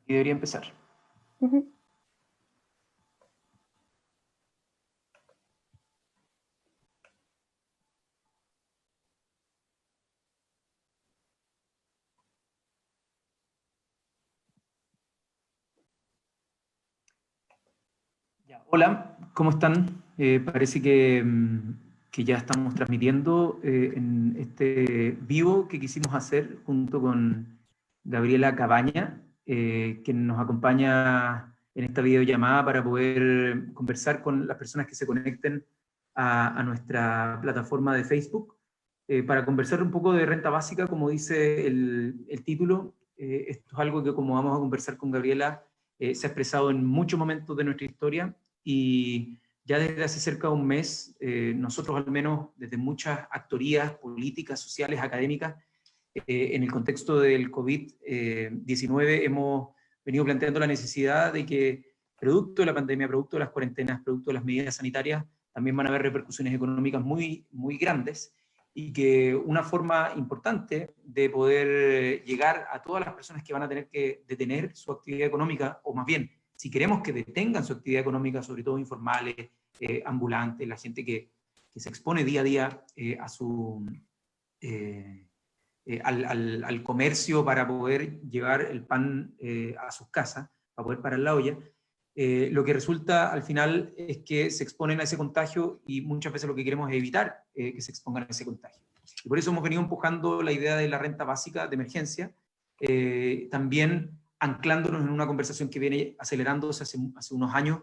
Y debería empezar. Ujú. Ya, hola, ¿cómo están? Parece que ya estamos transmitiendo en este vivo que quisimos hacer junto con Gabriela Cabaña, que nos acompaña en esta videollamada para poder conversar con las personas que se conecten a nuestra plataforma de Facebook, para conversar un poco de renta básica, como dice el título. Esto es algo que, como vamos a conversar con Gabriela, se ha expresado en muchos momentos de nuestra historia, y ya desde hace cerca de un mes, nosotros al menos desde muchas actorías políticas, sociales, académicas, en el contexto del COVID-19 hemos venido planteando la necesidad de que, producto de la pandemia, producto de las cuarentenas, producto de las medidas sanitarias, también van a haber repercusiones económicas muy, muy grandes, y que una forma importante de poder llegar a todas las personas que van a tener que detener su actividad económica, o más bien, si queremos que detengan su actividad económica, sobre todo informales, ambulantes, la gente que se expone día a día al comercio para poder llevar el pan a sus casas, para poder parar la olla, lo que resulta al final es que se exponen a ese contagio, y muchas veces lo que queremos es evitar que se expongan a ese contagio. Y por eso hemos venido empujando la idea de la renta básica de emergencia, también anclándonos en una conversación que viene acelerándose hace unos años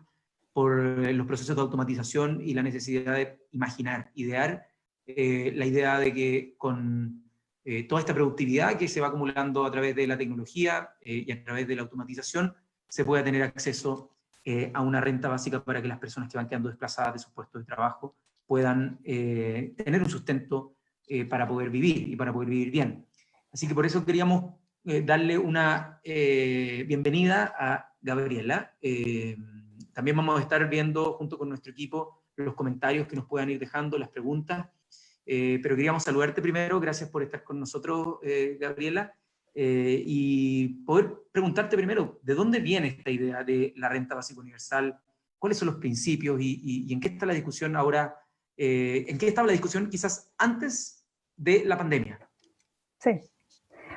por los procesos de automatización y la necesidad de imaginar, idear la idea de que con toda esta productividad que se va acumulando a través de la tecnología y a través de la automatización, se pueda tener acceso a una renta básica para que las personas que van quedando desplazadas de sus puestos de trabajo puedan tener un sustento para poder vivir y para poder vivir bien. Así que por eso queríamos darle una bienvenida a Gabriela. También vamos a estar viendo junto con nuestro equipo los comentarios que nos puedan ir dejando, las preguntas. Pero queríamos saludarte primero, gracias por estar con nosotros, Gabriela, y poder preguntarte primero, ¿de dónde viene esta idea de la renta básica universal? ¿Cuáles son los principios y en qué está la discusión ahora? ¿En qué estaba la discusión quizás antes de la pandemia? Sí.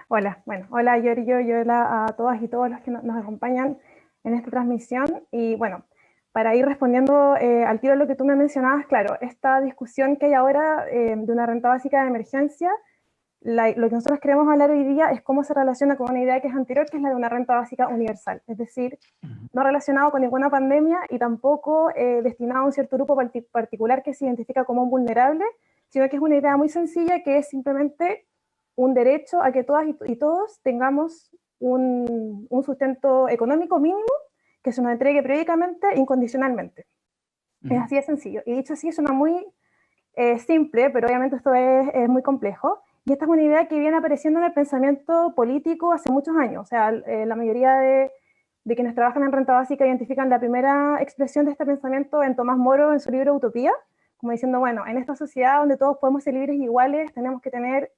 Hola, bueno, hola Giorgio y hola a todas y todos los que nos acompañan en esta transmisión. Y bueno, para ir respondiendo al tiro de lo que tú me mencionabas, claro, esta discusión que hay ahora de una renta básica de emergencia, lo que nosotros queremos hablar hoy día es cómo se relaciona con una idea que es anterior, que es la de una renta básica universal, es decir, no relacionado con ninguna pandemia y tampoco destinado a un cierto grupo particular que se identifica como un vulnerable, sino que es una idea muy sencilla que es simplemente un derecho a que todas y todos tengamos un sustento económico mínimo que se nos entregue periódicamente, incondicionalmente. Es así de sencillo. Y dicho así, suena muy simple, pero obviamente esto es muy complejo. Y esta es una idea que viene apareciendo en el pensamiento político hace muchos años. O sea, la mayoría de quienes trabajan en renta básica identifican la primera expresión de este pensamiento en Tomás Moro en su libro Utopía, como diciendo, bueno, en esta sociedad donde todos podemos ser libres y iguales, tenemos que tener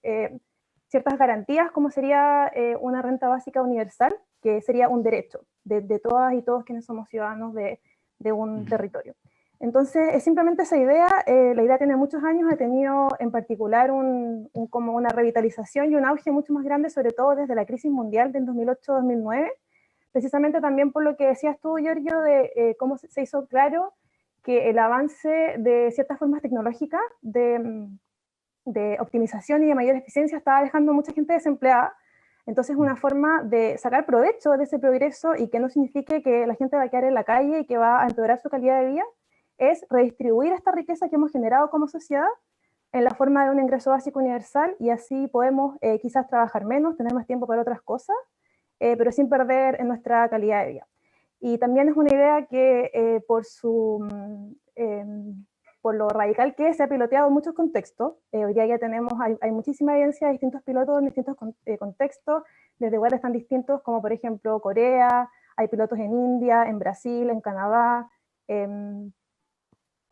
ciertas garantías, como sería una renta básica universal, que sería un derecho de todas y todos quienes somos ciudadanos de un territorio. Entonces, es simplemente esa idea. La idea tiene muchos años, ha tenido en particular como una revitalización y un auge mucho más grande, sobre todo desde la crisis mundial del 2008-2009, precisamente también por lo que decías tú, Giorgio, de cómo se hizo claro que el avance de ciertas formas tecnológicas de optimización y de mayor eficiencia estaba dejando a mucha gente desempleada. Entonces, una forma de sacar provecho de ese progreso y que no signifique que la gente va a quedar en la calle y que va a empeorar su calidad de vida, es redistribuir esta riqueza que hemos generado como sociedad en la forma de un ingreso básico universal, y así podemos quizás trabajar menos, tener más tiempo para otras cosas, pero sin perder en nuestra calidad de vida. Y también es una idea que por lo radical que es, se ha piloteado en muchos contextos. Hoy día ya hay muchísima evidencia de distintos pilotos en distintos contextos, desde lugares tan distintos como por ejemplo Corea, hay pilotos en India, en Brasil, en Canadá.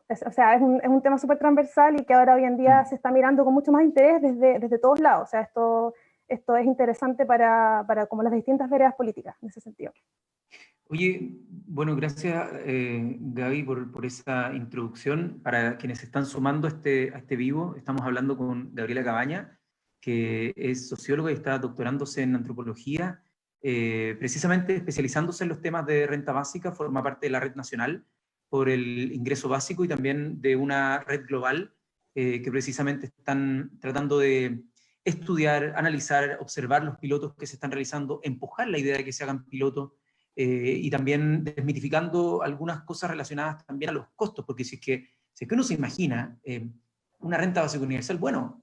O sea, es un tema súper transversal y que ahora hoy en día se está mirando con mucho más interés desde todos lados. O sea, esto esto es interesante para como las distintas veredas políticas en ese sentido. Oye, bueno, gracias Gaby por esa introducción. Para quienes se están sumando a este vivo, estamos hablando con Gabriela Cabaña, que es socióloga y está doctorándose en antropología, precisamente especializándose en los temas de renta básica, forma parte de la Red Nacional por el Ingreso Básico y también de una red global que precisamente están tratando de estudiar, analizar, observar los pilotos que se están realizando, empujar la idea de que se hagan pilotos, y también desmitificando algunas cosas relacionadas también a los costos, porque si es que uno se imagina una renta básica universal, bueno,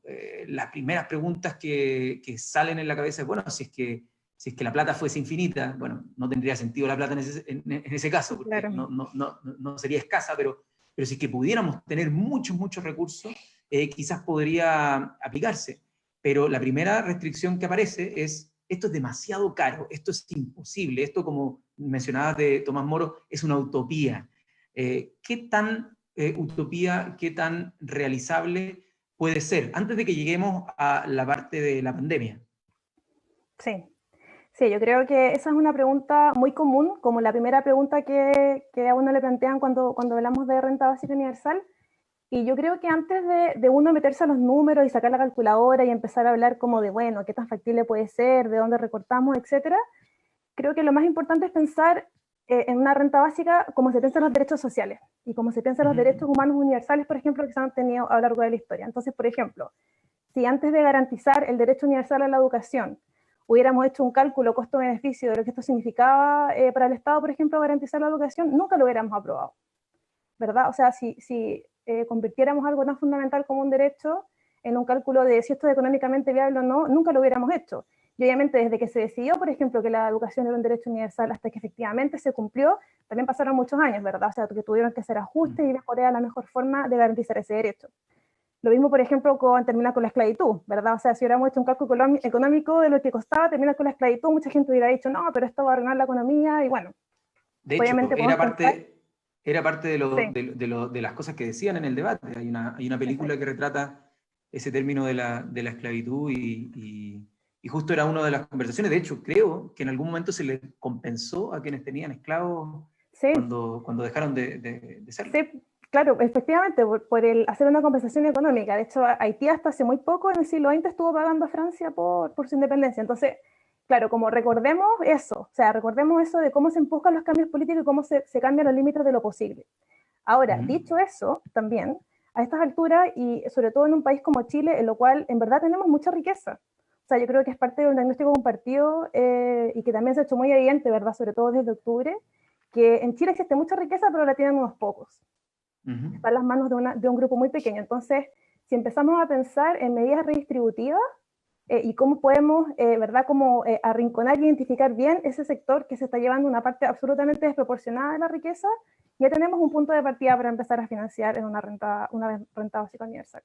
las primeras preguntas que salen en la cabeza es, bueno, si es que la plata fuese infinita, bueno, no tendría sentido la plata en ese caso, porque Claro. no sería escasa, pero si es que pudiéramos tener muchos recursos, quizás podría aplicarse. Pero la primera restricción que aparece es: esto es demasiado caro, esto es imposible, esto, como mencionabas de Tomás Moro, es una utopía. ¿Qué tan utopía, qué tan realizable puede ser antes de que lleguemos a la parte de la pandemia? Sí, sí, yo creo que esa es una pregunta muy común, como la primera pregunta que a uno le plantean cuando hablamos de renta básica universal. Y yo creo que antes de uno meterse a los números y sacar la calculadora y empezar a hablar como de, bueno, qué tan factible puede ser, de dónde recortamos, etcétera, creo que lo más importante es pensar en una renta básica como se piensan los derechos sociales y como se piensan los derechos humanos universales, por ejemplo, que se han tenido a lo largo de la historia. Entonces, por ejemplo, si antes de garantizar el derecho universal a la educación hubiéramos hecho un cálculo costo-beneficio de lo que esto significaba para el Estado, por ejemplo, garantizar la educación, nunca lo hubiéramos aprobado, ¿verdad? O sea, si convirtiéramos algo tan fundamental como un derecho en un cálculo de si esto es económicamente viable o no, nunca lo hubiéramos hecho. Y obviamente desde que se decidió, por ejemplo, que la educación era un derecho universal hasta que efectivamente se cumplió, también pasaron muchos años, ¿verdad? O sea, que tuvieron que hacer ajustes y mejorar la mejor forma de garantizar ese derecho. Lo mismo, por ejemplo, con terminar con la esclavitud, ¿verdad? O sea, si hubiéramos hecho un cálculo económico de lo que costaba terminar con la esclavitud, mucha gente hubiera dicho, no, pero esto va a arruinar la economía, y bueno, De hecho, obviamente podemos pensar. era parte Sí, de las cosas que decían en el debate. Hay una película exacto. que retrata ese término de la esclavitud y justo era una de las conversaciones. De hecho, creo que en algún momento se les compensó a quienes tenían esclavos Sí, cuando dejaron de serlo. sí, claro, efectivamente, por el hacer una compensación económica. De hecho, Haití hasta hace muy poco, en el siglo XX, estuvo pagando a Francia por su independencia. Entonces, claro, como recordemos eso, o sea, recordemos eso de cómo se empujan los cambios políticos y cómo se cambian los límites de lo posible. Ahora, dicho eso, también, a estas alturas, y sobre todo en un país como Chile, en lo cual en verdad tenemos mucha riqueza. O sea, yo creo que es parte de un diagnóstico compartido y que también se ha hecho muy evidente, ¿verdad? Sobre todo desde octubre, que en Chile existe mucha riqueza, pero la tienen unos pocos. Está en las manos de un grupo muy pequeño. Entonces, si empezamos a pensar en medidas redistributivas y cómo podemos, ¿verdad?, como arrinconar y identificar bien ese sector que se está llevando una parte absolutamente desproporcionada de la riqueza, ya tenemos un punto de partida para empezar a financiar en una renta básica universal.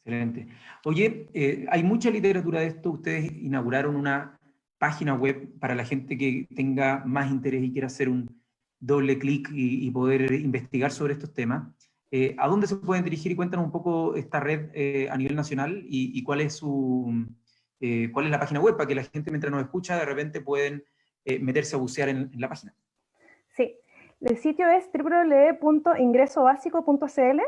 Excelente. Oye, hay mucha literatura de esto. Ustedes inauguraron una página web para la gente que tenga más interés y quiera hacer un doble clic y poder investigar sobre estos temas. ¿A dónde se pueden dirigir? Y cuéntanos un poco esta red a nivel nacional y cuál es cuál es la página web para que la gente, mientras nos escucha, de repente pueden meterse a bucear en la página. Sí, el sitio es www.ingresobásico.cl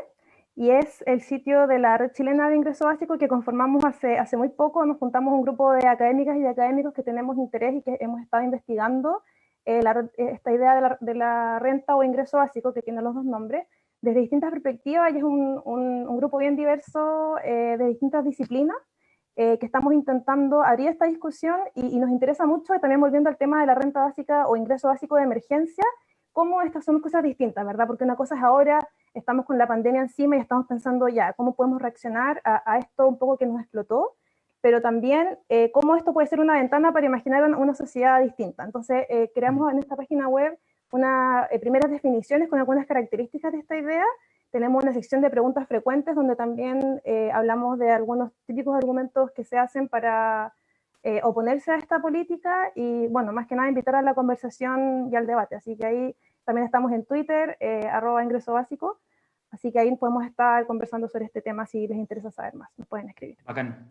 y es el sitio de la Red Chilena de Ingreso Básico que conformamos hace muy poco. Nos juntamos un grupo de académicas y de académicos que tenemos interés y que hemos estado investigando esta idea de la renta o ingreso básico, que tiene los dos nombres, desde distintas perspectivas, y es un grupo bien diverso de distintas disciplinas que estamos intentando abrir esta discusión y nos interesa mucho, y también volviendo al tema de la renta básica o ingreso básico de emergencia, cómo estas son cosas distintas, ¿verdad? Porque una cosa es ahora, estamos con la pandemia encima y estamos pensando ya, ¿cómo podemos reaccionar a esto un poco que nos explotó? Pero también cómo esto puede ser una ventana para imaginar una sociedad distinta. Entonces, creamos en esta página web unas primeras definiciones con algunas características de esta idea. Tenemos una sección de preguntas frecuentes donde también hablamos de algunos típicos argumentos que se hacen para oponerse a esta política y, bueno, más que nada invitar a la conversación y al debate. Así que ahí también estamos en Twitter, @ingresobásico, así que ahí podemos estar conversando sobre este tema si les interesa saber más. Nos pueden escribir. Bacán.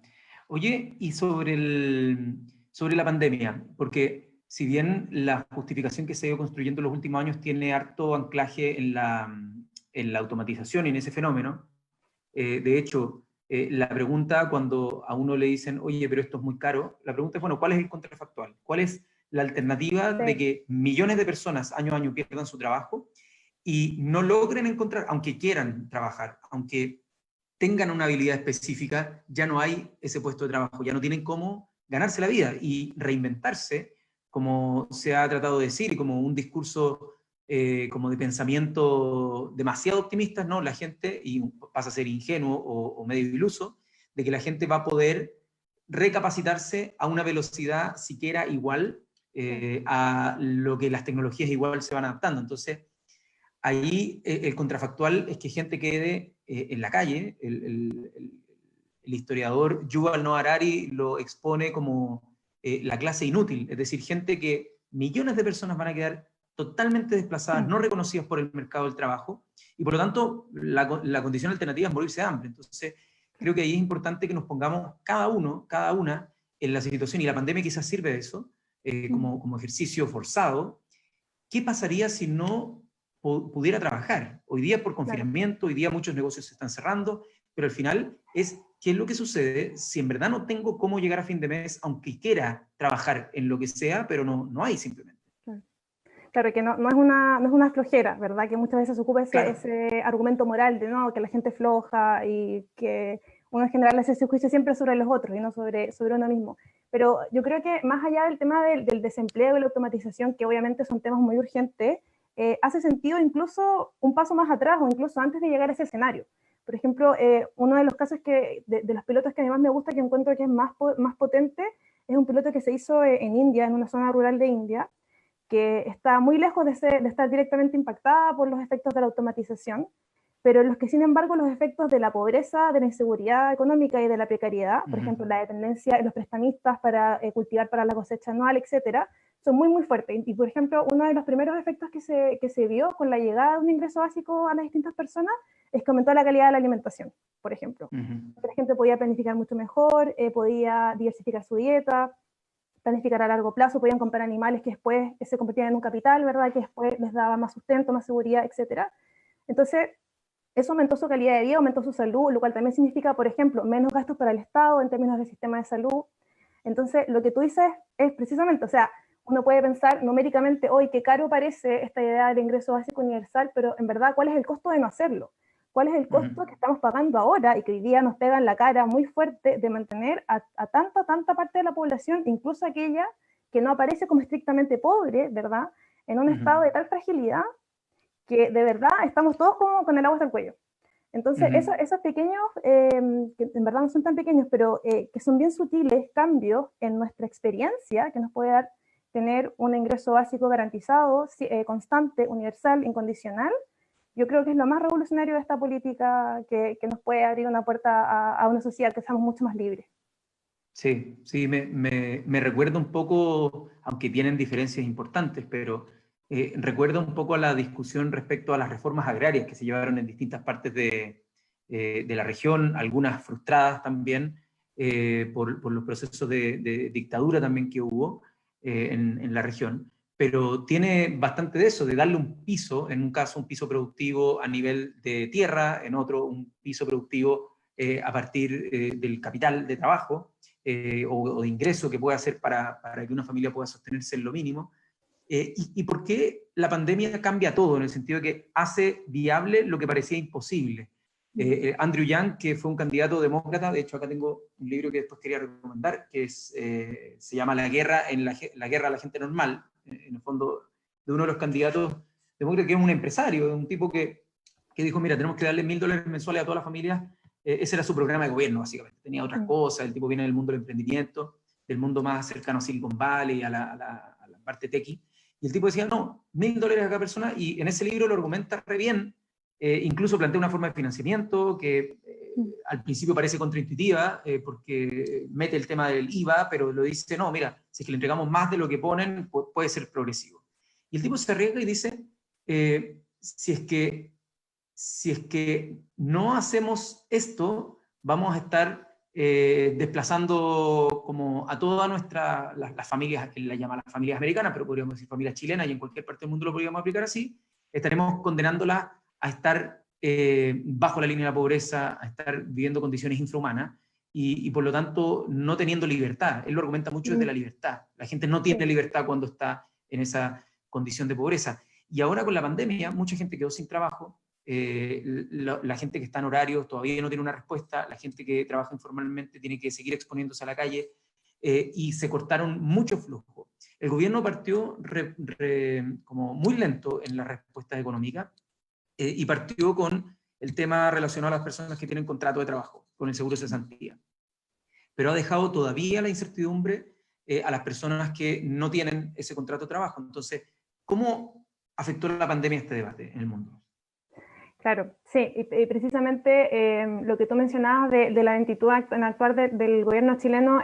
Oye, y sobre la pandemia, porque si bien la justificación que se ha ido construyendo en los últimos años tiene harto anclaje en la automatización y en ese fenómeno, de hecho, la pregunta cuando a uno le dicen, oye, pero esto es muy caro, la pregunta es, bueno, ¿cuál es el contrafactual? ¿Cuál es la alternativa de Sí, que millones de personas año a año pierdan su trabajo y no logren encontrar, aunque quieran trabajar, aunque tengan una habilidad específica, ya no hay ese puesto de trabajo, ya no tienen cómo ganarse la vida y reinventarse, como se ha tratado de decir, y como un discurso como de pensamiento demasiado optimista, ¿no? La gente, y pasa a ser ingenuo o medio iluso, de que la gente va a poder recapacitarse a una velocidad siquiera igual sí, a lo que las tecnologías igual se van adaptando. Entonces, ahí el contrafactual es que gente quede en la calle. El historiador Yuval Noah Harari lo expone como la clase inútil, es decir, gente que millones de personas van a quedar totalmente desplazadas, no reconocidas por el mercado del trabajo, y por lo tanto la condición alternativa es morirse de hambre. Entonces, creo que ahí es importante que nos pongamos cada uno, cada una, en la situación, y la pandemia quizás sirve de eso, como ejercicio forzado. ¿Qué pasaría si no pudiera trabajar? Hoy día por claro. confinamiento, hoy día muchos negocios se están cerrando, pero al final es qué es lo que sucede si en verdad no tengo cómo llegar a fin de mes, aunque quiera trabajar en lo que sea, pero no hay simplemente. Claro. Claro, que no es una flojera, ¿verdad? Que muchas veces se ocupa Claro. ese argumento moral de no, que la gente es floja y que uno en general hace ese juicio siempre sobre los otros y no sobre uno mismo. Pero yo creo que más allá del tema del desempleo y la automatización, que obviamente son temas muy urgentes, hace sentido incluso un paso más atrás o incluso antes de llegar a ese escenario. Por ejemplo, uno de los casos de los pilotos que además me gusta, que encuentro que es más potente, es un piloto que se hizo en India, en una zona rural de India, que está muy lejos de estar directamente impactada por los efectos de la automatización, pero en los que sin embargo los efectos de la pobreza, de la inseguridad económica y de la precariedad, por ejemplo la dependencia de los prestamistas para cultivar para la cosecha anual, etcétera, son muy fuertes. Y por ejemplo, uno de los primeros efectos que se vio con la llegada de un ingreso básico a las distintas personas es que aumentó la calidad de la alimentación, por ejemplo. La gente podía planificar mucho mejor, podía diversificar su dieta, planificar a largo plazo, podían comprar animales que después se convertían en un capital, ¿verdad? Que después les daba más sustento, más seguridad, etcétera. Entonces, eso aumentó su calidad de vida, aumentó su salud, lo cual también significa, por ejemplo, menos gastos para el Estado en términos de sistema de salud. Entonces, lo que tú dices es precisamente, o sea, uno puede pensar numéricamente, hoy qué caro parece esta idea del ingreso básico universal, pero en verdad, ¿cuál es el costo de no hacerlo? ¿Cuál es el costo que estamos pagando ahora y que hoy día nos pega en la cara muy fuerte de mantener a tanta parte de la población, incluso aquella que no aparece como estrictamente pobre, ¿verdad? En un estado de tal fragilidad que de verdad estamos todos como con el agua hasta el cuello. Entonces, esos pequeños, que en verdad no son tan pequeños, pero que son bien sutiles cambios en nuestra experiencia que nos puede dar tener un ingreso básico garantizado, constante, universal, incondicional, yo creo que es lo más revolucionario de esta política que nos puede abrir una puerta a una sociedad que seamos mucho más libres. Sí, sí, me recuerda un poco, aunque tienen diferencias importantes, pero recuerda un poco a la discusión respecto a las reformas agrarias que se llevaron en distintas partes de la región, algunas frustradas también por los procesos de dictadura también que hubo en la región, pero tiene bastante de eso, de darle un piso, en un caso un piso productivo a nivel de tierra, en otro un piso productivo a partir del capital de trabajo, o de ingreso que pueda hacer para que una familia pueda sostenerse en lo mínimo. Y por qué la pandemia cambia todo, en el sentido de que hace viable lo que parecía imposible. Andrew Yang, que fue un candidato demócrata, de hecho acá tengo un libro que después quería recomendar, que se llama La guerra a la gente normal, en el fondo, de uno de los candidatos demócratas, que es un empresario, un tipo que dijo, mira, tenemos que darle $1000 mensuales a todas las familias. Ese era su programa de gobierno, básicamente. Tenía otras cosas, el tipo viene del mundo del emprendimiento, del mundo más cercano a Silicon Valley, a la parte techie. Y el tipo decía, no, $1000 a cada persona, y en ese libro lo argumenta re bien, incluso plantea una forma de financiamiento que al principio parece contraintuitiva, porque mete el tema del IVA, pero lo dice, no, mira, si es que le entregamos más de lo que ponen, puede ser progresivo. Y el tipo se arriesga y dice, si es que no hacemos esto, vamos a estar desplazando como a todas las familias, que la llaman las familias americanas, pero podríamos decir familias chilenas, y en cualquier parte del mundo lo podríamos aplicar así, estaremos condenándolas a estar bajo la línea de la pobreza, a estar viviendo condiciones infrahumanas, y por lo tanto no teniendo libertad. Él lo argumenta mucho desde la libertad. La gente no tiene libertad cuando está en esa condición de pobreza. Y ahora con la pandemia, mucha gente quedó sin trabajo, la gente que está en horarios todavía no tiene una respuesta, la gente que trabaja informalmente tiene que seguir exponiéndose a la calle, y se cortaron muchos flujos. El gobierno partió como muy lento en las respuestas económicas, y partió con el tema relacionado a las personas que tienen contrato de trabajo, con el seguro de cesantía. Pero ha dejado todavía la incertidumbre a las personas que no tienen ese contrato de trabajo. Entonces, ¿cómo afectó la pandemia este debate en el mundo? Claro, sí, y precisamente lo que tú mencionabas de la lentitud en actuar del gobierno chileno,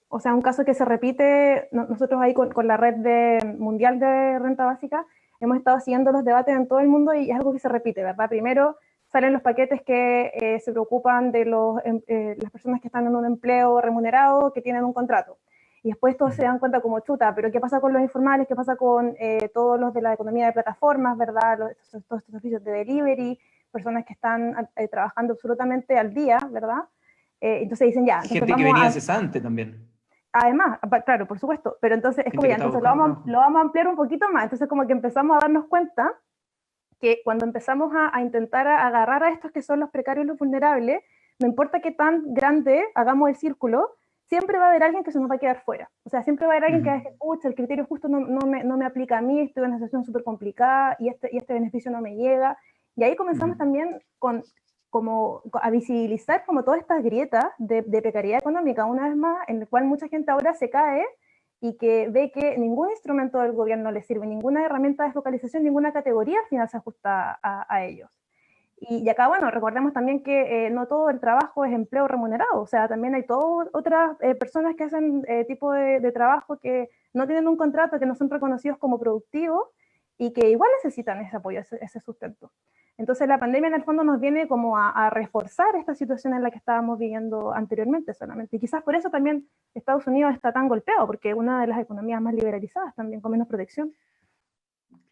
o sea, un caso que se repite. Nosotros ahí con la red mundial de renta básica hemos estado siguiendo los debates en todo el mundo, y es algo que se repite, ¿verdad? Primero salen los paquetes que se preocupan de las personas que están en un empleo remunerado, que tienen un contrato. Y después todos se dan cuenta como chuta, pero ¿qué pasa con los informales? ¿Qué pasa con todos los de la economía de plataformas, ¿verdad? Todos estos servicios de delivery, personas que están trabajando absolutamente al día, ¿verdad? Entonces dicen ya. Entonces gente que venía cesante también. Además, claro, por supuesto, pero entonces es como ya, entonces lo vamos a ampliar un poquito más. Entonces como que empezamos a darnos cuenta que cuando empezamos a intentar agarrar a estos que son los precarios y los vulnerables, no importa qué tan grande hagamos el círculo, siempre va a haber alguien que se nos va a quedar fuera. O sea, siempre va a haber alguien que va a decir, pucha, el criterio justo no me aplica a mí, estoy en una situación súper complicada y este beneficio no me llega. Y ahí comenzamos también como a visibilizar como todas estas grietas de precariedad económica, una vez más, en el cual mucha gente ahora se cae y que ve que ningún instrumento del gobierno les sirve, ninguna herramienta de focalización, ninguna categoría al final se ajusta a ellos. Y acá, bueno, recordemos también que no todo el trabajo es empleo remunerado, o sea, también hay todas otras personas que hacen tipo de trabajo que no tienen un contrato, que no son reconocidos como productivos y que igual necesitan ese apoyo, ese sustento. Entonces la pandemia en el fondo nos viene como a reforzar esta situación en la que estábamos viviendo anteriormente solamente. Y quizás por eso también Estados Unidos está tan golpeado, porque es una de las economías más liberalizadas también, con menos protección.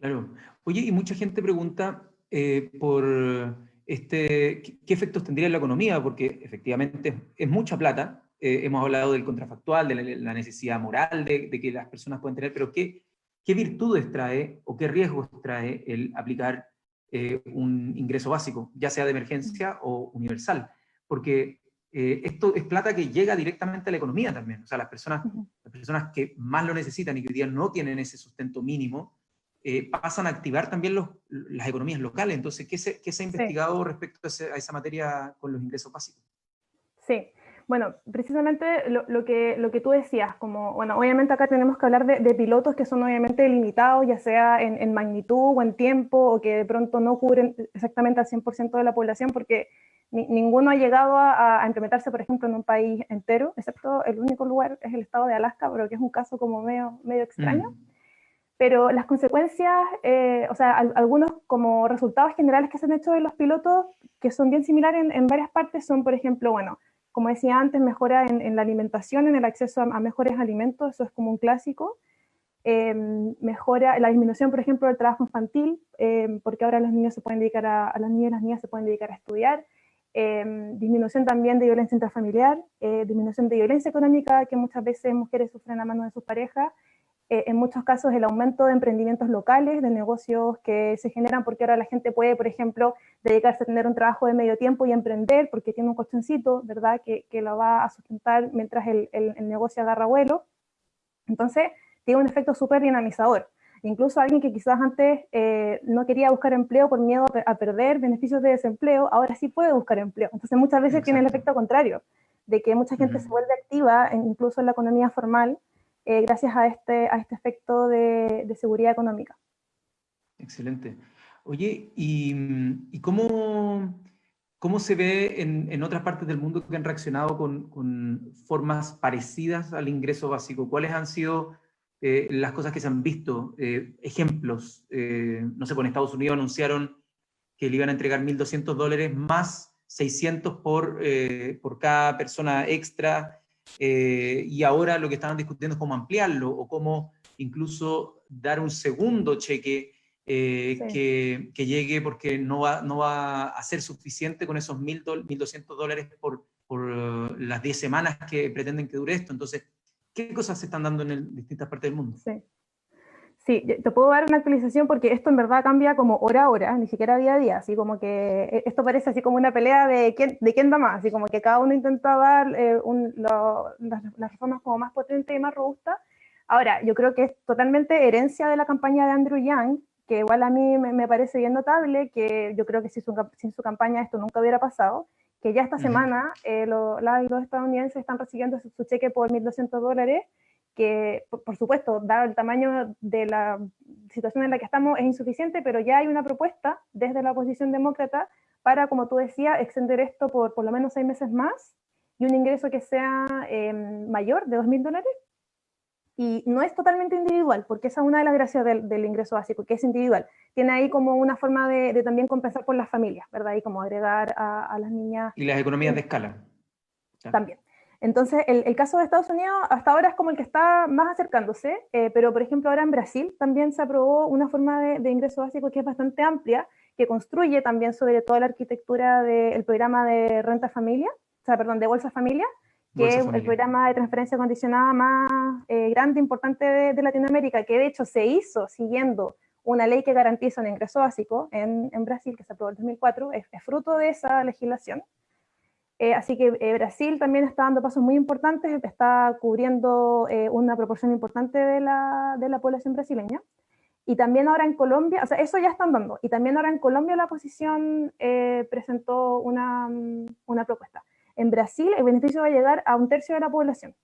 Claro. Oye, y mucha gente pregunta por qué efectos tendría en la economía, porque efectivamente es mucha plata. Hemos hablado del contrafactual, de la necesidad moral de que las personas pueden tener, pero ¿qué virtudes trae o qué riesgos trae el aplicar un ingreso básico, ya sea de emergencia o universal? Porque esto es plata que llega directamente a la economía también. O sea, las personas que más lo necesitan y que hoy día no tienen ese sustento mínimo, pasan a activar también las economías locales. Entonces, ¿qué se ha investigado respecto a esa materia con los ingresos básicos? Sí, bueno, precisamente lo que tú decías, como, bueno, obviamente acá tenemos que hablar de pilotos que son obviamente limitados, ya sea en magnitud o en tiempo, o que de pronto no cubren exactamente al 100% de la población, porque ninguno ha llegado a implementarse, por ejemplo, en un país entero, excepto el único lugar es el estado de Alaska, pero que es un caso como medio extraño. Pero las consecuencias, o sea, algunos como resultados generales que se han hecho de los pilotos, que son bien similares en varias partes, son, por ejemplo, bueno, como decía antes, mejora en la alimentación, en el acceso a mejores alimentos, eso es como un clásico. Mejora la disminución, por ejemplo, del trabajo infantil, porque ahora los niños se pueden dedicar a los niños y las niñas se pueden dedicar a estudiar. Disminución también de violencia intrafamiliar, disminución de violencia económica que muchas veces mujeres sufren a manos de sus parejas. En muchos casos el aumento de emprendimientos locales, de negocios que se generan porque ahora la gente puede, por ejemplo, dedicarse a tener un trabajo de medio tiempo y emprender porque tiene un colchoncito, ¿verdad?, que lo va a sustentar mientras el negocio agarra vuelo. Entonces, tiene un efecto súper dinamizador. Incluso alguien que quizás antes no quería buscar empleo por miedo a perder beneficios de desempleo, ahora sí puede buscar empleo. Entonces, muchas veces tiene el efecto contrario, de que mucha gente se vuelve activa, incluso en la economía formal, gracias a este efecto de seguridad económica. Excelente. Oye, ¿y cómo se ve en otras partes del mundo que han reaccionado con formas parecidas al ingreso básico? ¿Cuáles han sido las cosas que se han visto? Ejemplos, no sé, en Estados Unidos anunciaron que le iban a entregar $1.200 más 600 por cada persona extra, y ahora lo que estaban discutiendo es cómo ampliarlo, o cómo incluso dar un segundo cheque que llegue, porque no va a ser suficiente con esos $1.200 por las 10 semanas que pretenden que dure esto. Entonces, ¿qué cosas se están dando en distintas partes del mundo? Sí. Sí, te puedo dar una actualización porque esto en verdad cambia como hora a hora, ni siquiera día a día, así como que esto parece así como una pelea de quién da más, así como que cada uno intenta dar las reformas como más potentes y más robustas. Ahora, yo creo que es totalmente herencia de la campaña de Andrew Yang, que igual a mí me parece bien notable, que yo creo que sin su campaña esto nunca hubiera pasado, que ya esta semana los estadounidenses están recibiendo su cheque por $1.200, que por supuesto, dado el tamaño de la situación en la que estamos, es insuficiente, pero ya hay una propuesta desde la oposición demócrata para, como tú decías, extender esto por lo menos 6 meses más, y un ingreso que sea mayor de $2.000, y no es totalmente individual, porque esa es una de las gracias del ingreso básico, que es individual. Tiene ahí como una forma de también compensar por las familias, ¿verdad? Y como agregar a las niñas. Y las economías de escala. También. Entonces, el caso de Estados Unidos hasta ahora es como el que está más acercándose, pero por ejemplo ahora en Brasil también se aprobó una forma de ingreso básico que es bastante amplia, que construye también sobre toda la arquitectura del programa de renta familia, o sea, perdón, de Bolsa Familia, que es el programa de transferencia condicionada más grande, importante de Latinoamérica, que de hecho se hizo siguiendo una ley que garantiza un ingreso básico en Brasil, que se aprobó en 2004, es fruto de esa legislación. Así que Brasil también está dando pasos muy importantes, está cubriendo una proporción importante de la población brasileña. Y también ahora en Colombia, o sea, eso ya están dando, y también ahora en Colombia la oposición presentó una propuesta. En Brasil el beneficio va a llegar a 1/3 de la población,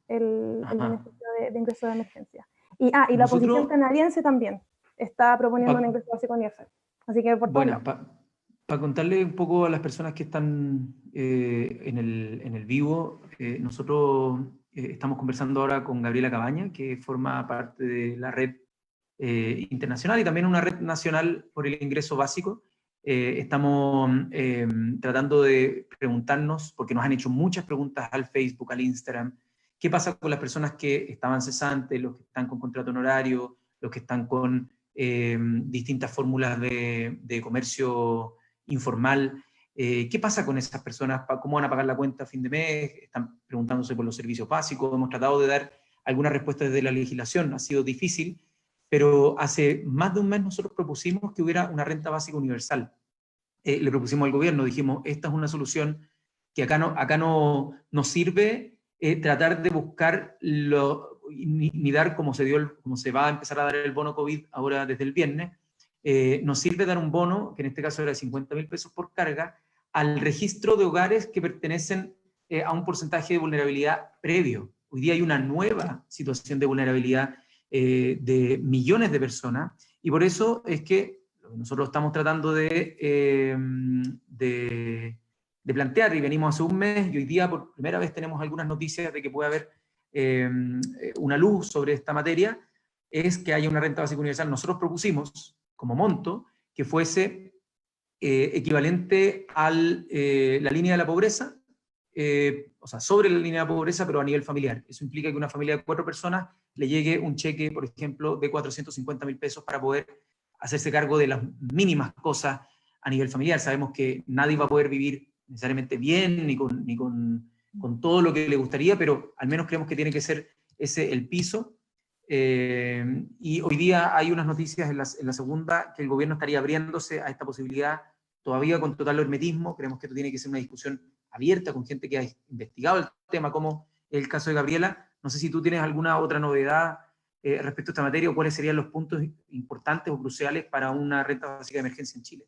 el beneficio de ingreso de emergencia. Y la oposición canadiense también está proponiendo un ingreso básico universal. Así que por bueno, para contarle un poco a las personas que están en el vivo, nosotros estamos conversando ahora con Gabriela Cabaña, que forma parte de la red internacional y también una red nacional por el ingreso básico. Estamos tratando de preguntarnos, porque nos han hecho muchas preguntas al Facebook, al Instagram, ¿qué pasa con las personas que estaban cesantes, los que están con contrato honorario, los que están con distintas fórmulas de comercio informal? ¿Qué pasa con esas personas? ¿Cómo van a pagar la cuenta a fin de mes? Están preguntándose por los servicios básicos. Hemos tratado de dar algunas respuestas desde la legislación. Ha sido difícil, pero hace más de un mes nosotros propusimos que hubiera una renta básica universal. Le propusimos al gobierno, dijimos, esta es una solución que acá no nos sirve tratar de buscar ni dar como se va a empezar a dar el bono COVID ahora desde el viernes. Nos sirve dar un bono, que en este caso era de 50.000 pesos por carga, al registro de hogares que pertenecen a un porcentaje de vulnerabilidad previo. Hoy día hay una nueva situación de vulnerabilidad de millones de personas, y por eso es que nosotros estamos tratando de plantear, y venimos hace un mes, y hoy día por primera vez tenemos algunas noticias de que puede haber una luz sobre esta materia, es que haya una renta básica universal. Nosotros propusimos como monto que fuese equivalente a la línea de la pobreza, o sea, sobre la línea de pobreza, pero a nivel familiar. Eso implica que una familia de 4 personas le llegue un cheque, por ejemplo, de 450.000 pesos para poder hacerse cargo de las mínimas cosas a nivel familiar. Sabemos que nadie va a poder vivir necesariamente bien, ni con todo lo que le gustaría, pero al menos creemos que tiene que ser ese el piso. Y hoy día hay unas noticias en la segunda que el gobierno estaría abriéndose a esta posibilidad, todavía con total hermetismo. Creemos que esto tiene que ser una discusión abierta con gente que ha investigado el tema, como el caso de Gabriela. No sé si tú tienes alguna otra novedad respecto a esta materia, o cuáles serían los puntos importantes o cruciales para una renta básica de emergencia en Chile.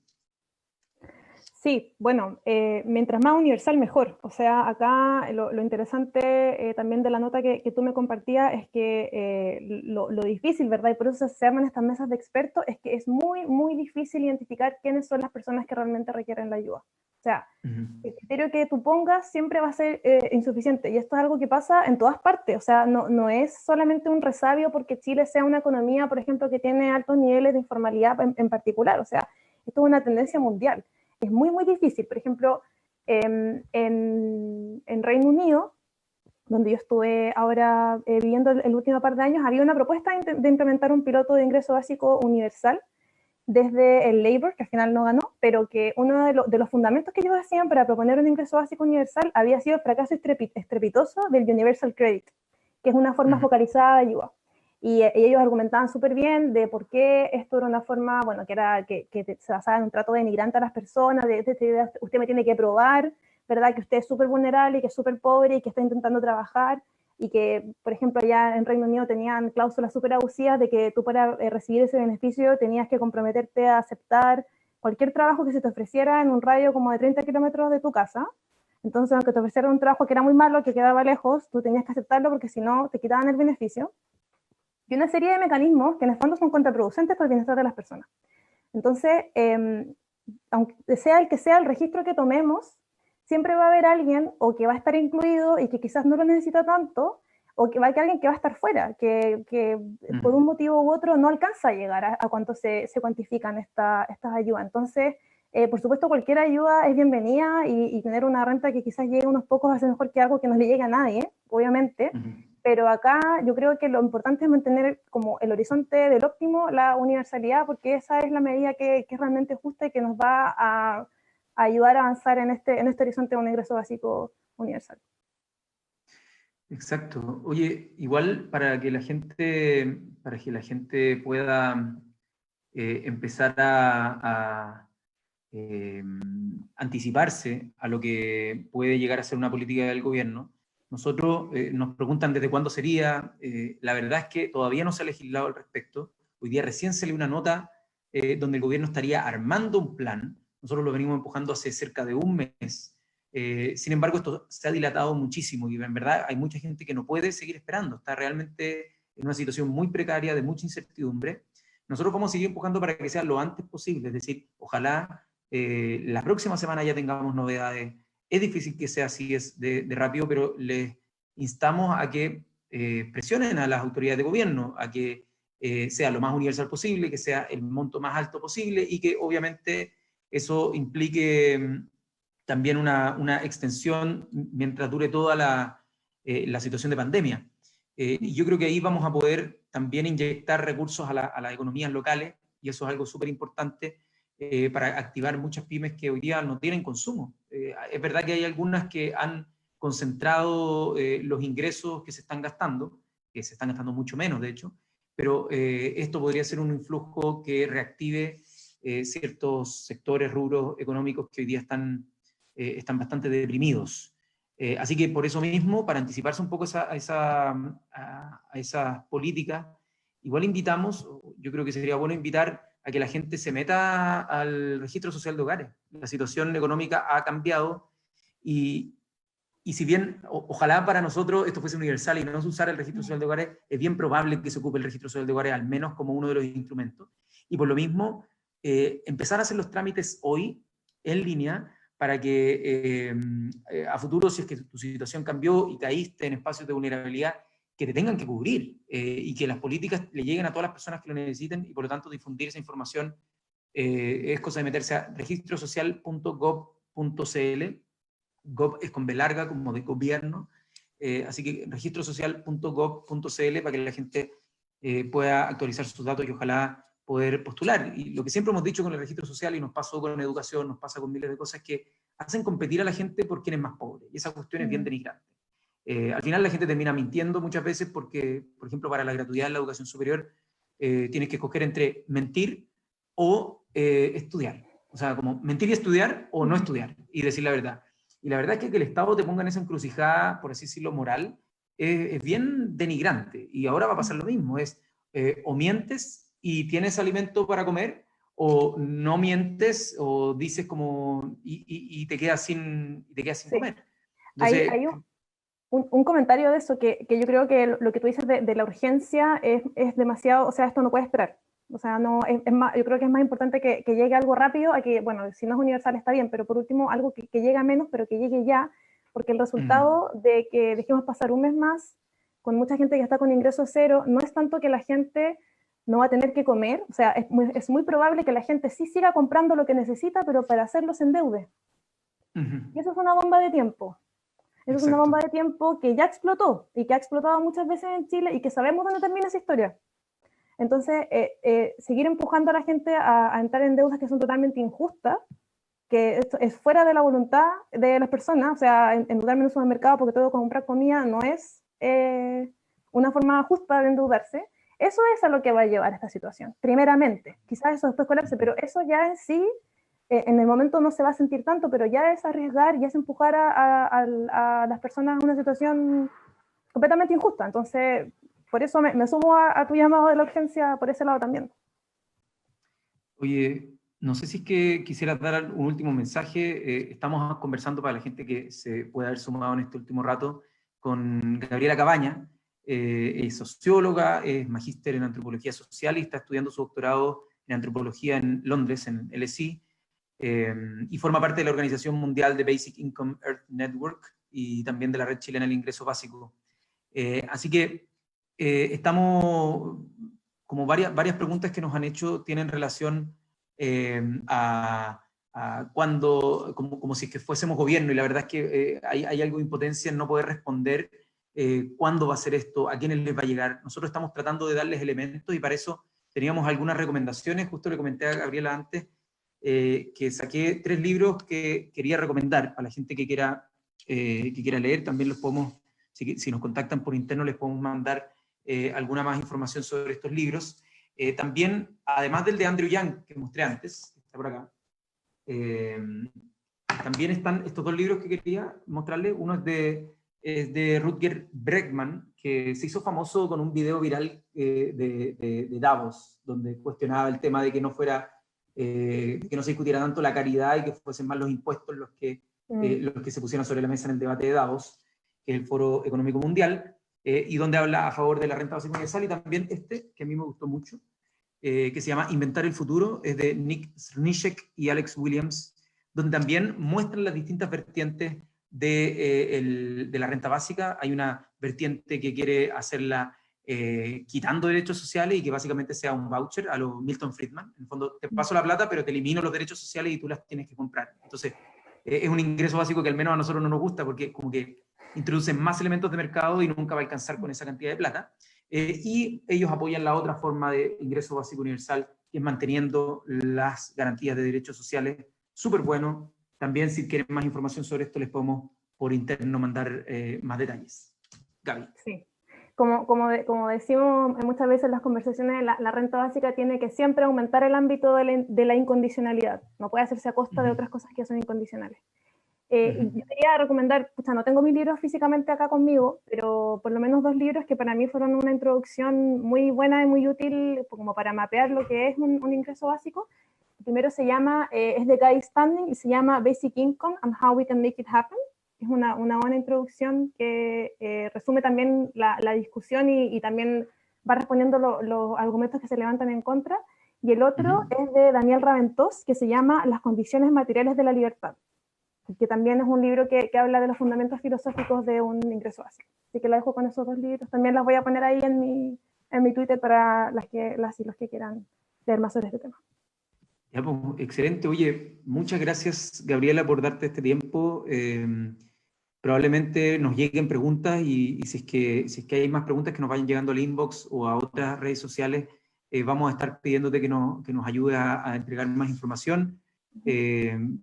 Sí, bueno, mientras más universal mejor. O sea, acá lo interesante también de la nota que tú me compartías es que lo difícil, ¿verdad? Y por eso se arman estas mesas de expertos, es que es muy, muy difícil identificar quiénes son las personas que realmente requieren la ayuda. O sea, el criterio que tú pongas siempre va a ser insuficiente, y esto es algo que pasa en todas partes. O sea, no es solamente un resabio porque Chile sea una economía, por ejemplo, que tiene altos niveles de informalidad en particular. O sea, esto es una tendencia mundial. es muy, muy difícil. Por ejemplo, en Reino Unido, donde yo estuve ahora viviendo el último par de años, había una propuesta de implementar un piloto de ingreso básico universal desde el Labour, que al final no ganó, pero que uno de los fundamentos que ellos hacían para proponer un ingreso básico universal había sido el fracaso estrepitoso del Universal Credit, que es una forma focalizada de ayuda. Y ellos argumentaban súper bien de por qué esto era una forma, bueno, que se basaba en un trato denigrante a las personas, de usted me tiene que probar, ¿verdad? Que usted es súper vulnerable y que es súper pobre y que está intentando trabajar, y que, por ejemplo, allá en Reino Unido tenían cláusulas súper abusivas de que tú para recibir ese beneficio tenías que comprometerte a aceptar cualquier trabajo que se te ofreciera en un radio como de 30 kilómetros de tu casa. Entonces, aunque te ofrecieran un trabajo que era muy malo, que quedaba lejos, tú tenías que aceptarlo porque si no, te quitaban el beneficio. Y una serie de mecanismos que en el fondo son contraproducentes para el bienestar de las personas. Entonces, aunque sea el que sea el registro que tomemos, siempre va a haber alguien o que va a estar incluido y que quizás no lo necesita tanto, o que va a haber alguien que va a estar fuera, que por un motivo u otro no alcanza a llegar a cuánto se cuantifican estas ayudas. Entonces, por supuesto, cualquier ayuda es bienvenida y tener una renta que quizás llegue a unos pocos hace mejor que algo que no le llegue a nadie, obviamente. Pero acá yo creo que lo importante es mantener como el horizonte del óptimo, la universalidad, porque esa es la medida que es realmente justa y que nos va a ayudar a avanzar en este horizonte de un ingreso básico universal. Exacto. Oye, igual para que la gente pueda empezar a anticiparse a lo que puede llegar a ser una política del gobierno, nosotros nos preguntan desde cuándo sería. La verdad es que todavía no se ha legislado al respecto. Hoy día recién salió una nota donde el gobierno estaría armando un plan. Nosotros lo venimos empujando hace cerca de un mes. Sin embargo, esto se ha dilatado muchísimo y en verdad hay mucha gente que no puede seguir esperando. Está realmente en una situación muy precaria, de mucha incertidumbre. Nosotros vamos a seguir empujando para que sea lo antes posible, es decir, ojalá la próxima semana ya tengamos novedades. Es difícil que sea así de rápido, pero les instamos a que presionen a las autoridades de gobierno, a que sea lo más universal posible, que sea el monto más alto posible y que obviamente eso implique también una extensión mientras dure toda la situación de pandemia. Y yo creo que ahí vamos a poder también inyectar recursos a las economías locales, y eso es algo súper importante para activar muchas pymes que hoy día no tienen consumo. Es verdad que hay algunas que han concentrado los ingresos que se están gastando mucho menos, de hecho, pero esto podría ser un influjo que reactive ciertos sectores, rubros económicos que hoy día están bastante deprimidos. Así que por eso mismo, para anticiparse un poco a esas políticas, igual invitamos, yo creo que sería bueno invitar a que la gente se meta al registro social de hogares. La situación económica ha cambiado y si bien ojalá para nosotros esto fuese universal y no se usara el registro social de hogares, es bien probable que se ocupe el registro social de hogares al menos como uno de los instrumentos. Y por lo mismo, empezar a hacer los trámites hoy en línea para que a futuro, si es que tu situación cambió y caíste en espacios de vulnerabilidad, que te tengan que cubrir y que las políticas le lleguen a todas las personas que lo necesiten y por lo tanto difundir esa información es cosa de meterse a registrosocial.gov.cl. Gov es con B larga, como de gobierno, así que registrosocial.gov.cl para que la gente pueda actualizar sus datos y ojalá poder postular. Y lo que siempre hemos dicho con el registro social, y nos pasó con educación, nos pasa con miles de cosas, es que hacen competir a la gente por quien es más pobre, y esa cuestión es bien denigrante. Al final la gente termina mintiendo muchas veces porque, por ejemplo, para la gratuidad en la educación superior, tienes que escoger entre mentir o estudiar. O sea, como mentir y estudiar o no estudiar y decir la verdad. Y la verdad es que el Estado te ponga en esa encrucijada, por así decirlo, moral, es bien denigrante. Y ahora va a pasar lo mismo, es o mientes y tienes alimento para comer, o no mientes o dices como y te quedas sin comer. Entonces, hay un comentario de eso que yo creo que lo que tú dices de la urgencia es demasiado, o sea, esto no puede esperar. O sea, no, más, yo creo que es más importante que llegue algo rápido a que, bueno, si no es universal está bien, pero por último algo que llegue menos, pero que llegue ya, porque el resultado de que dejemos pasar un mes más con mucha gente que está con ingreso cero, no es tanto que la gente no va a tener que comer, o sea, es muy probable que la gente sí siga comprando lo que necesita, pero para hacerlo se endeude. Y eso es una bomba de tiempo. Eso es una bomba de tiempo que ya explotó, y que ha explotado muchas veces en Chile, y que sabemos dónde termina esa historia. Entonces, seguir empujando a la gente a entrar en deudas que son totalmente injustas, que esto es fuera de la voluntad de las personas, o sea, endeudarme en un supermercado porque tengo que comprar comida no es una forma justa de endeudarse. Eso es a lo que va a llevar esta situación, primeramente. Quizás eso después colapse, pero eso ya en sí, en el momento no se va a sentir tanto, pero ya es arriesgar, ya es empujar a las personas a una situación completamente injusta. Entonces, por eso me sumo a tu llamado de la urgencia por ese lado también. Oye, no sé si es que quisieras dar un último mensaje. Estamos conversando para la gente que se puede haber sumado en este último rato con Gabriela Cabaña. Es socióloga, es magíster en antropología social y está estudiando su doctorado en antropología en Londres, en LSE, y forma parte de la Organización Mundial de Basic Income Earth Network y también de la Red Chilena del Ingreso Básico. Así que estamos, como varias preguntas que nos han hecho tienen relación a cuando, como si es que fuésemos gobierno, y la verdad es que hay algo de impotencia en no poder responder cuándo va a ser esto, a quiénes les va a llegar. Nosotros estamos tratando de darles elementos y para eso teníamos algunas recomendaciones. Justo le comenté a Gabriela antes que saqué 3 libros que quería recomendar a la gente que quiera leer. También los podemos, si nos contactan por interno, les podemos mandar alguna más información sobre estos libros. También, además del de Andrew Yang, que mostré antes, que está por acá, también están estos 2 libros que quería mostrarles. Uno es de Rutger Bregman, que se hizo famoso con un video viral de Davos, donde cuestionaba el tema de que no se discutiera tanto la caridad y que fuesen más los impuestos los que se pusieron sobre la mesa en el debate de Davos, que es el Foro Económico Mundial, y donde habla a favor de la renta básica universal. Y también que a mí me gustó mucho, que se llama Inventar el Futuro, es de Nick Srnicek y Alex Williams, donde también muestran las distintas vertientes de la renta básica. Hay una vertiente que quiere hacerla quitando derechos sociales y que básicamente sea un voucher a lo Milton Friedman. En el fondo, te paso la plata, pero te elimino los derechos sociales y tú las tienes que comprar. Entonces, es un ingreso básico que al menos a nosotros no nos gusta, porque como que introducen más elementos de mercado y nunca va a alcanzar con esa cantidad de plata. Y ellos apoyan la otra forma de ingreso básico universal, que es manteniendo las garantías de derechos sociales. Súper bueno. También, si quieren más información sobre esto, les podemos por interno mandar más detalles. Gaby. Sí. Como decimos muchas veces en las conversaciones, la renta básica tiene que siempre aumentar el ámbito de la incondicionalidad. No puede hacerse a costa de otras cosas que son incondicionales. Y yo quería recomendar, no tengo mis libros físicamente acá conmigo, pero por lo menos 2 libros que para mí fueron una introducción muy buena y muy útil como para mapear lo que es un ingreso básico. El primero se llama, es de Guy Standing y se llama Basic Income and How We Can Make It Happen. Es una buena introducción que resume también la discusión y también va respondiendo los argumentos que se levantan en contra. Y el otro es de Daniel Raventós, que se llama Las condiciones materiales de la libertad, que también es un libro que habla de los fundamentos filosóficos de un ingreso básico. Así que la dejo con esos 2 libros. También las voy a poner ahí en mi Twitter para las y los que quieran leer más sobre este tema. Ya, pues, excelente. Oye, muchas gracias, Gabriela, por darte este tiempo. Probablemente nos lleguen preguntas y si es que hay más preguntas que nos vayan llegando al inbox o a otras redes sociales, vamos a estar pidiéndote que nos ayude a entregar más información.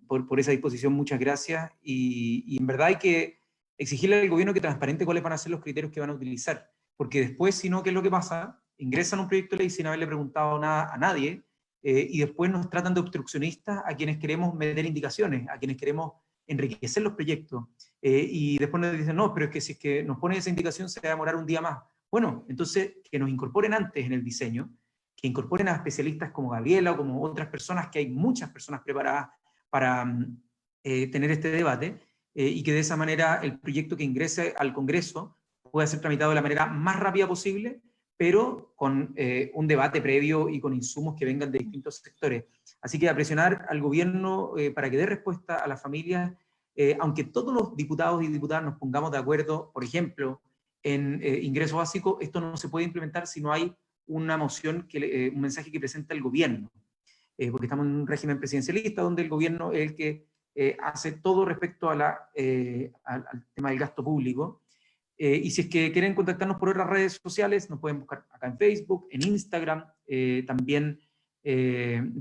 Por esa disposición, muchas gracias. Y en verdad hay que exigirle al gobierno que transparente cuáles van a ser los criterios que van a utilizar, porque después, si no, ¿qué es lo que pasa? Ingresan un proyecto de ley sin haberle preguntado nada a nadie, y después nos tratan de obstruccionistas a quienes queremos meter indicaciones, a quienes queremos enriquecer los proyectos, y después nos dicen, no, pero es que si es que nos ponen esa indicación se va a demorar un día más. Bueno, entonces que nos incorporen antes en el diseño, que incorporen a especialistas como Gabriela o como otras personas, que hay muchas personas preparadas para tener este debate, y que de esa manera el proyecto que ingrese al Congreso pueda ser tramitado de la manera más rápida posible, pero con un debate previo y con insumos que vengan de distintos sectores. Así que a presionar al gobierno para que dé respuesta a las familias, aunque todos los diputados y diputadas nos pongamos de acuerdo, por ejemplo, en ingreso básico, esto no se puede implementar si no hay una moción, un mensaje que presenta el gobierno, porque estamos en un régimen presidencialista donde el gobierno es el que hace todo respecto a al tema del gasto público. Y si es que quieren contactarnos por otras redes sociales, nos pueden buscar acá en Facebook, en Instagram, también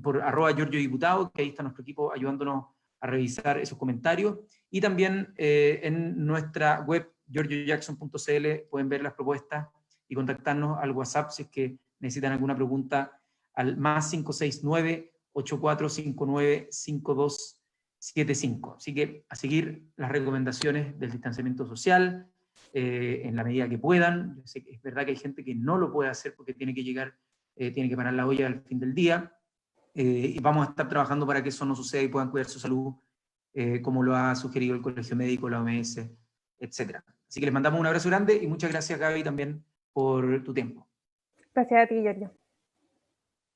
por @GiorgioDiputado, que ahí está nuestro equipo ayudándonos a revisar esos comentarios, y también en nuestra web giorgiojackson.cl pueden ver las propuestas y contactarnos al WhatsApp si es que necesitan alguna pregunta al +569 8459 5275. Así que a seguir las recomendaciones del distanciamiento social en la medida que puedan. Yo sé que es verdad que hay gente que no lo puede hacer porque tiene que llegar, tiene que parar la olla al fin del día, y vamos a estar trabajando para que eso no suceda y puedan cuidar su salud, como lo ha sugerido el Colegio Médico, la OMS, etc. Así que les mandamos un abrazo grande y muchas gracias, Gaby, también por tu tiempo. Gracias a ti, Giorgio.